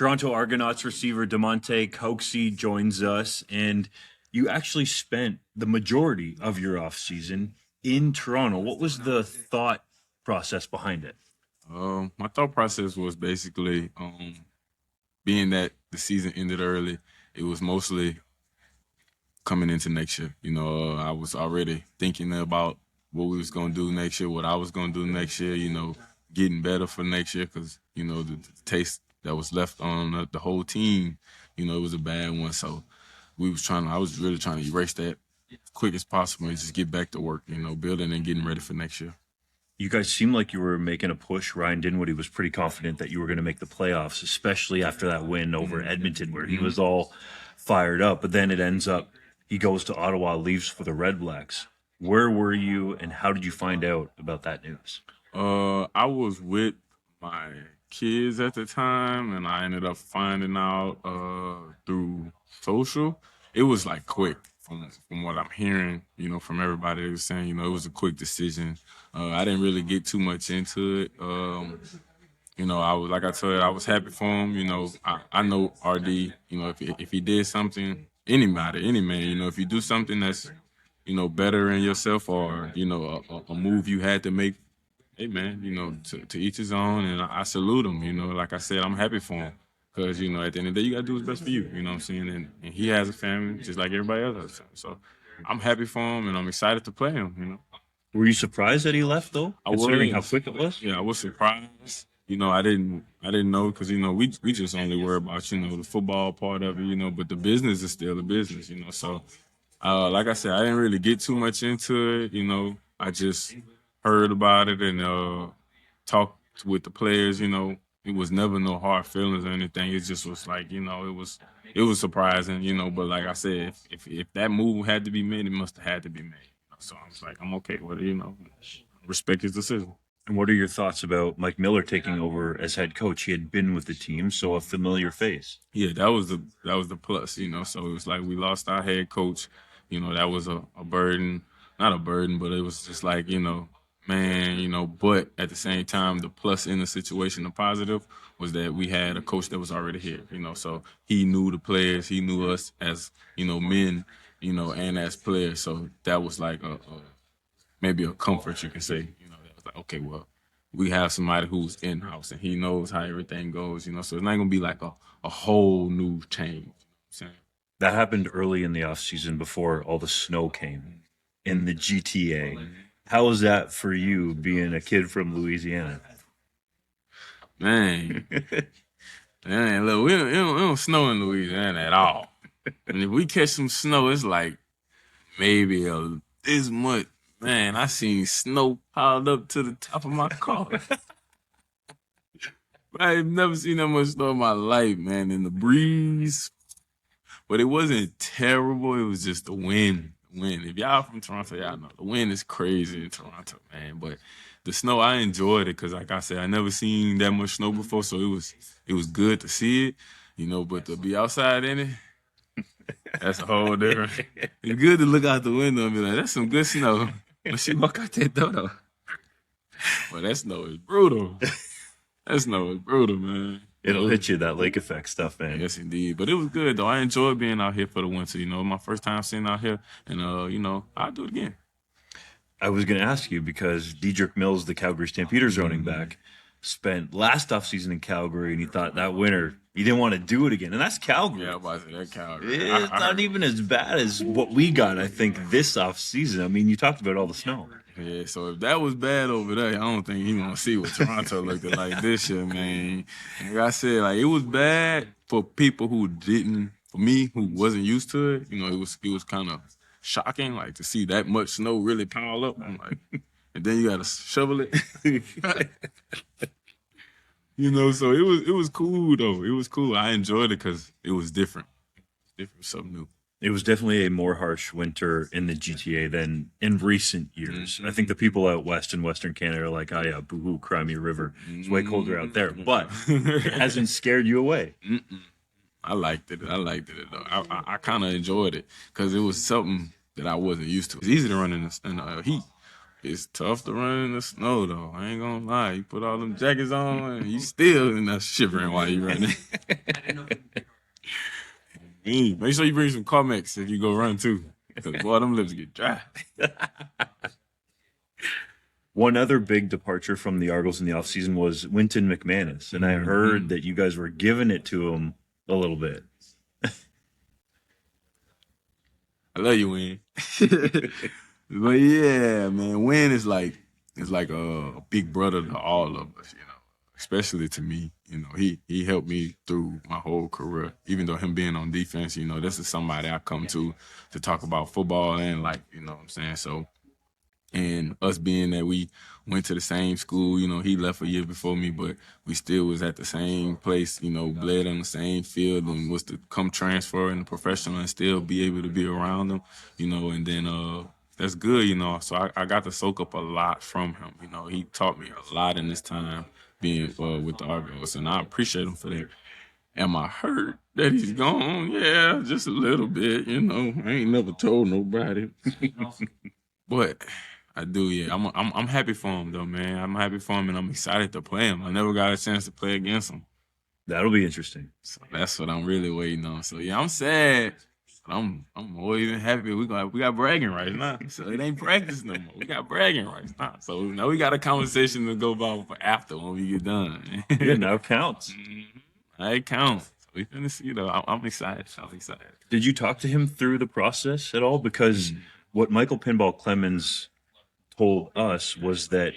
Toronto Argonauts receiver Damonte Coxie joins us, and you actually spent the majority of your offseason in Toronto. What was the thought process behind it? My thought process was basically being that the season ended early. It was mostly coming into next year. I was already thinking about what we was gonna do next year, what I was gonna do next year. Getting better for next year because the taste that was left on the whole team, it was a bad one. So I was really trying to erase that as quick as possible and just get back to work. Building and getting ready for next year. You guys seemed like you were making a push. Ryan Dinwiddie was pretty confident that you were going to make the playoffs, especially after that win over Edmonton, where he was all fired up. But then it ends up he goes to Ottawa, leaves for the Red Blacks. Where were you, and how did you find out about that news? I was with my kids at the time, and I ended up finding out through social. It was like quick from what I'm hearing. From everybody they was saying. It was a quick decision. I didn't really get too much into it. I was like I told you, I was happy for him. I know RD. If he did something, anybody, any man. If you do something that's better in yourself, or a move you had to make. Hey man, to each his own, and I salute him. Like I said, I'm happy for him because at the end of the day, you gotta do what's best for you. You know what I'm saying? And he has a family just like everybody else has a family. So I'm happy for him, and I'm excited to play him. Were you surprised that he left, though, considering how quick it was? Yeah, I was surprised. I didn't know because we just only worry about the football part of it. But the business is still the business. So like I said, I didn't really get too much into it. I just heard about it and talked with the players. It was never no hard feelings or anything. It just was like it was surprising. But like I said, if that move had to be made, it must have had to be made. So I was like, I'm okay with it. Respect his decision. And what are your thoughts about Mike Miller taking over as head coach? He had been with the team, so a familiar face. Yeah, that was the plus. So it was like we lost our head coach. That was a burden, not a burden, but it was just like man, but at the same time, the plus in the situation, the positive, was that we had a coach that was already here, so he knew the players, he knew us as, men, and as players. So that was like maybe a comfort, you can say, that was like, okay, well, we have somebody who's in-house and he knows how everything goes, so it's not going to be like a whole new change. You know what I'm saying? That happened early in the offseason before all the snow came in the GTA. How was that for you being a kid from Louisiana? Man, man, look, we don't snow in Louisiana at all. And if we catch some snow, it's like maybe this much. Man, I seen snow piled up to the top of my car. I've never seen that much snow in my life, man. And the breeze, but it wasn't terrible. It was just the wind. If y'all from Toronto, y'all know the wind is crazy in Toronto, man. But the snow, I enjoyed it because, like I said, I never seen that much snow before, so it was good to see it, But to be outside in it, that's a whole different. It's good to look out the window and be like, "That's some good snow." Let's see walk out that door, though. But that snow is brutal. That snow is brutal, man. It'll hit you, that lake effect stuff, man. Yes, indeed. But it was good, though. I enjoyed being out here for the winter. My first time sitting out here, and I'll do it again. I was going to ask you because Dedrick Mills, the Calgary Stampeders running back, spent last offseason in Calgary, and you thought that winter you didn't want to do it again. And that's Calgary. Yeah, I'm about to say that Calgary. It's not even as bad as what we got, I think, this offseason. I mean, you talked about all the snow. Yeah, so if that was bad over there, I don't think he gonna see what Toronto looked like this year, man. Like I said, like it was bad for people who didn't. For me, who wasn't used to it, it was kind of shocking, like to see that much snow really pile up. I'm like, and then you gotta shovel it. So it was cool though. It was cool. I enjoyed it because it was different, something new. It was definitely a more harsh winter in the GTA than in recent years. Mm-hmm. I think the people out west in Western Canada are like, oh yeah, boo-hoo, cry me a river. It's way colder out there. But it hasn't scared you away. I liked it. Though. I kind of enjoyed it because it was something that I wasn't used to. It's easy to run in the heat. It's tough to run in the snow, though. I ain't gonna lie. You put all them jackets on, and you still in there shivering while you running. Make sure you bring some Carmex if you go run, too. Because, boy, them lips get dry. One other big departure from the Argos in the offseason was Wynton McManus, and I heard that you guys were giving it to him a little bit. I love you, Win. But yeah, man, Win is like a big brother to all of us, especially to me. He helped me through my whole career. Even though him being on defense, this is somebody I come to talk about football and like, what I'm saying? So, and us being that we went to the same school, he left a year before me, but we still was at the same place, bled on the same field and was to come transfer in the professional and still be able to be around them, and then that's good, So I got to soak up a lot from him. He taught me a lot in this time being with the Argos, and I appreciate him for that. Am I hurt that he's gone? Yeah, just a little bit, I ain't never told nobody. But I do, yeah. I'm happy for him though, man. I'm happy for him, and I'm excited to play him. I never got a chance to play against him, That'll be interesting. so that's what I'm really waiting on. So yeah, I'm sad, but I'm more even happy. We got bragging rights now, so it ain't practice no more. We got bragging rights now, so now we got a conversation to go about for after when we get done. Yeah, now counts. It counts. So we finna see though. I'm excited. I'm excited. Did you talk to him through the process at all? Because what Michael Pinball Clemens told us was that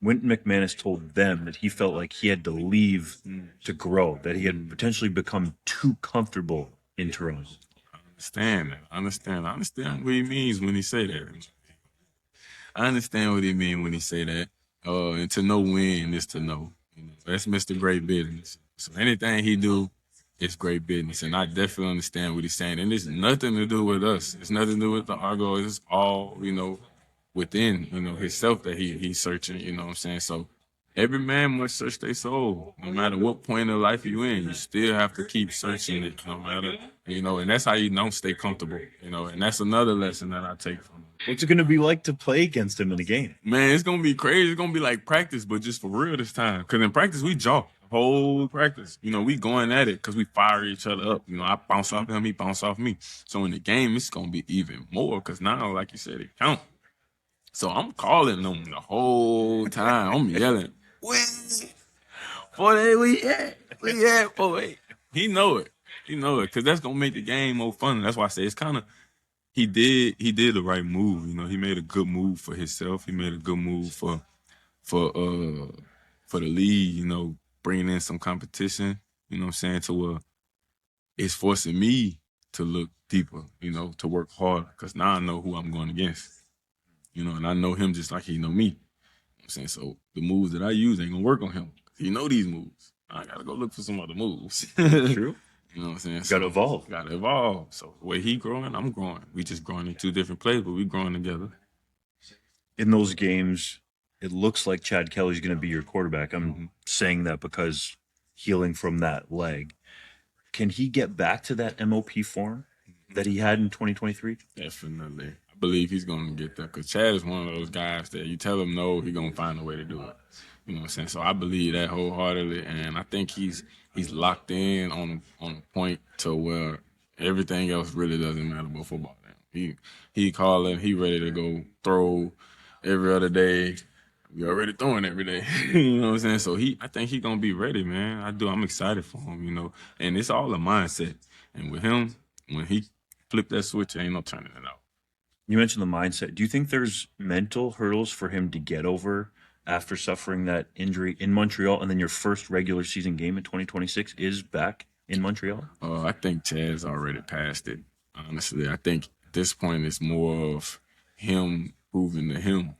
Wynton McManus told them that he felt like he had to leave to grow, that he had potentially become too comfortable in Toronto. I understand that. I understand what he means when he say that. I understand what he means when he say that. And to know when is to know. That's Mr. Great Business. So anything he do, it's great business. And I definitely understand what he's saying. And it's nothing to do with us. It's nothing to do with the Argos. It's all, within, himself that he's searching, you know what I'm saying? So every man must search their soul. No matter what point of life you in, you still have to keep searching it, no matter, and that's how you don't stay comfortable, and that's another lesson that I take from him. What's it going to be like to play against him in a game? Man, it's gonna be crazy. It's gonna be like practice, but just for real this time. Cause in practice we jaw whole practice. We going at it because we fire each other up. I bounce off him, he bounce off me. So in the game, it's gonna be even more. Cause now, like you said, it count. So I'm calling them the whole time. I'm yelling, "Win, 48, we at 48." He know it. Cause that's gonna make the game more fun. That's why I say it's kind of. He did the right move. He made a good move for himself. He made a good move for the league. Bringing in some competition. You know what I'm saying? To where it's forcing me to look deeper. To work harder. Cause now I know who I'm going against. And I know him just like he know me. You know what I'm saying? So the moves that I use ain't gonna work on him. He know these moves. I gotta go look for some other moves. True. You know what I'm saying? Gotta evolve. Gotta evolve. So the way he growing, I'm growing. We just growing in two different places, but we growing together. In those games, it looks like Chad Kelly's going to be your quarterback. I'm saying that because healing from that leg. Can he get back to that MOP form that he had in 2023? Definitely. I believe he's going to get there because Chad is one of those guys that you tell him no, he's going to find a way to do it. You know what I'm saying? So I believe that wholeheartedly, and I think he's locked in on a point to where everything else really doesn't matter but football. He calling, he ready to go throw every other day. We already throwing every day. You know what I'm saying? So I think he's going to be ready, man. I do. I'm excited for him, And it's all a mindset. And with him, when he flipped that switch, ain't no turning it out. You mentioned the mindset. Do you think there's mental hurdles for him to get over after suffering that injury in Montreal, and then your first regular season game in 2026 is back in Montreal? I think Chad's already passed it, honestly. I think at this point it's more of him proving to him.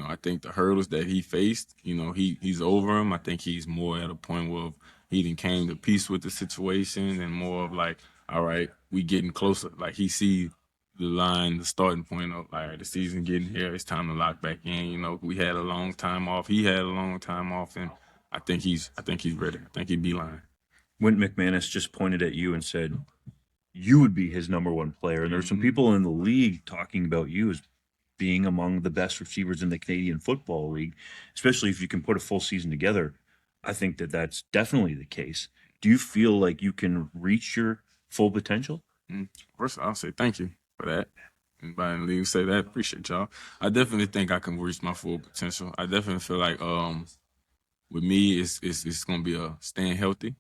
I think the hurdles that he faced, he's over them. I think he's more at a point where he done came to peace with the situation and more of like, all right, we getting closer. Like he see the line, the starting point of, all right, the season getting here. It's time to lock back in. We had a long time off. He had a long time off, and I think he's ready. I think he'd be lying. Wynton McManus just pointed at you and said you would be his number one player, and there's some people in the league talking about you as being among the best receivers in the Canadian Football League, especially if you can put a full season together. I think that that's definitely the case. Do you feel like you can reach your full potential? First, I'll say thank you for that. Anybody in the league say that, appreciate y'all. I definitely think I can reach my full potential. I definitely feel like with me, it's gonna be a staying healthy,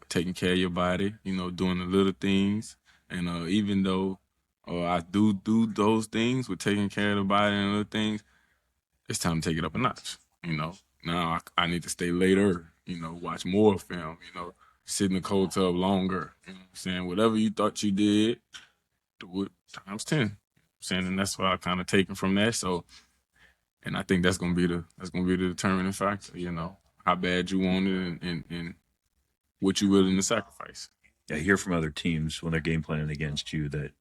taking care of your body, doing the little things. And even though I do those things with taking care of the body and little things, it's time to take it up a notch. Now I need to stay later, watch more film, sit in the cold tub longer. You know what I'm saying? Whatever you thought you did, do it times 10. Saying, and that's what I kind of taken from that. So, and I think that's gonna be the determining factor. How bad you want it and what you willing to sacrifice. I hear from other teams when they're game planning against you that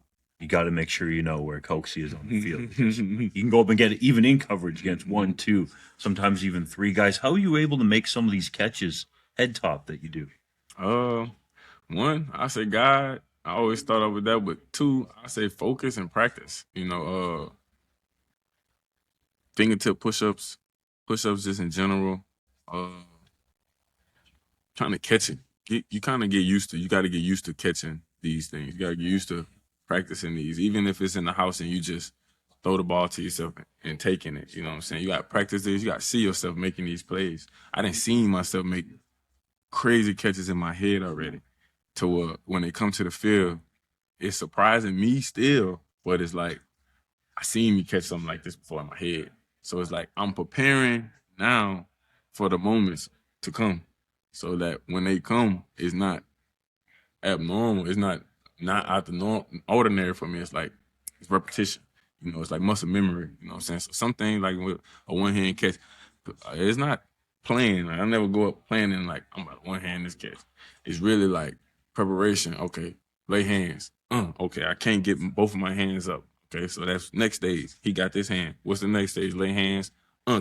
you got to make sure you know where Coxie is on the field. You can go up and get it even in coverage against 1, 2, sometimes even 3 guys. How are you able to make some of these catches head top that you do? One, I say God. I always start off with that, but 2, I say focus and practice. Fingertip push-ups just in general. Trying to catch it. You kind of get used to. You got to get used to catching these things. You got to get used to practicing these, even if it's in the house and you just throw the ball to yourself and taking it. You know what I'm saying? You got to practice this. You got to see yourself making these plays. I didn't see myself make crazy catches in my head already. To when they come to the field, it's surprising me still, but it's like I seen me catch something like this before in my head. So it's like I'm preparing now for the moments to come, so that when they come, it's not abnormal. It's not out the ordinary for me. It's like it's repetition. It's like muscle memory. You know what I'm saying? So some things like with a one-hand catch, it's not playing. I never go up playing and like I'm about to one-hand this catch. It's really like preparation. Okay, lay hands. Okay, I can't get both of my hands up. Okay, so that's next stage. He got this hand. What's the next stage? Lay hands.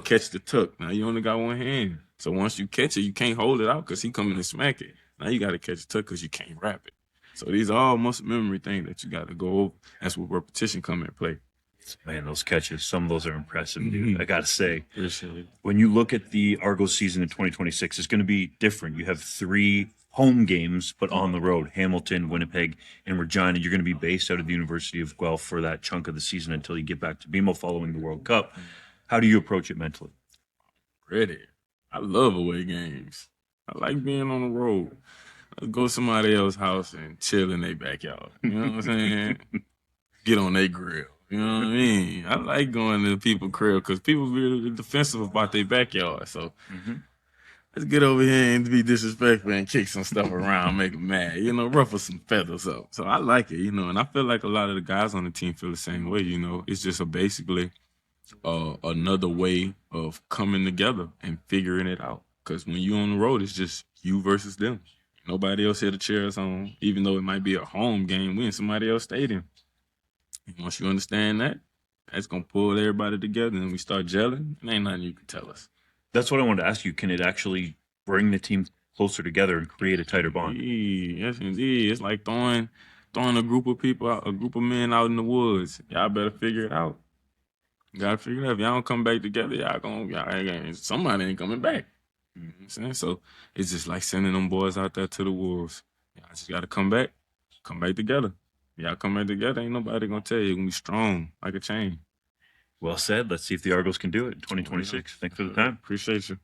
Catch the tuck. Now you only got one hand. So once you catch it, you can't hold it out because he coming to smack it. Now you got to catch the tuck because you can't wrap it. So these are all muscle memory things that you got to go over. That's where repetition come into play. Man, those catches, some of those are impressive, dude. I got to say. Appreciate it. When you look at the Argos season in 2026, it's going to be different. You have 3 home games, but on the road: Hamilton, Winnipeg, and Regina. You're going to be based out of the University of Guelph for that chunk of the season until you get back to BMO following the World Cup. How do you approach it mentally? Ready. I love away games. I like being on the road. Let's go to somebody else's house and chill in their backyard. You know what I'm saying? Get on their grill. You know what I mean? I like going to people's crib because people be defensive about their backyard. So let's get over here and be disrespectful and kick some stuff around, make them mad, ruffle some feathers up. So I like it, and I feel like a lot of the guys on the team feel the same way, It's just basically another way of coming together and figuring it out. Because when you on the road, it's just you versus them. Nobody else here to cheer us on, even though it might be a home game. We in somebody else's stadium. And once you understand that, that's going to pull everybody together and we start gelling. It ain't nothing you can tell us. That's what I wanted to ask you. Can it actually bring the team closer together and create a tighter bond? Yes, indeed. It's like throwing a group of people out, a group of men out in the woods. Y'all better figure it out. You gotta figure it out. If y'all don't come back together, somebody ain't coming back. You know what I'm saying? So it's just like sending them boys out there to the wolves. Y'all just gotta come back together. Y'all come back together, ain't nobody gonna tell you. You're gonna be strong like a chain. Well said. Let's see if the Argos can do it in 2026. Thanks for the time. Appreciate you.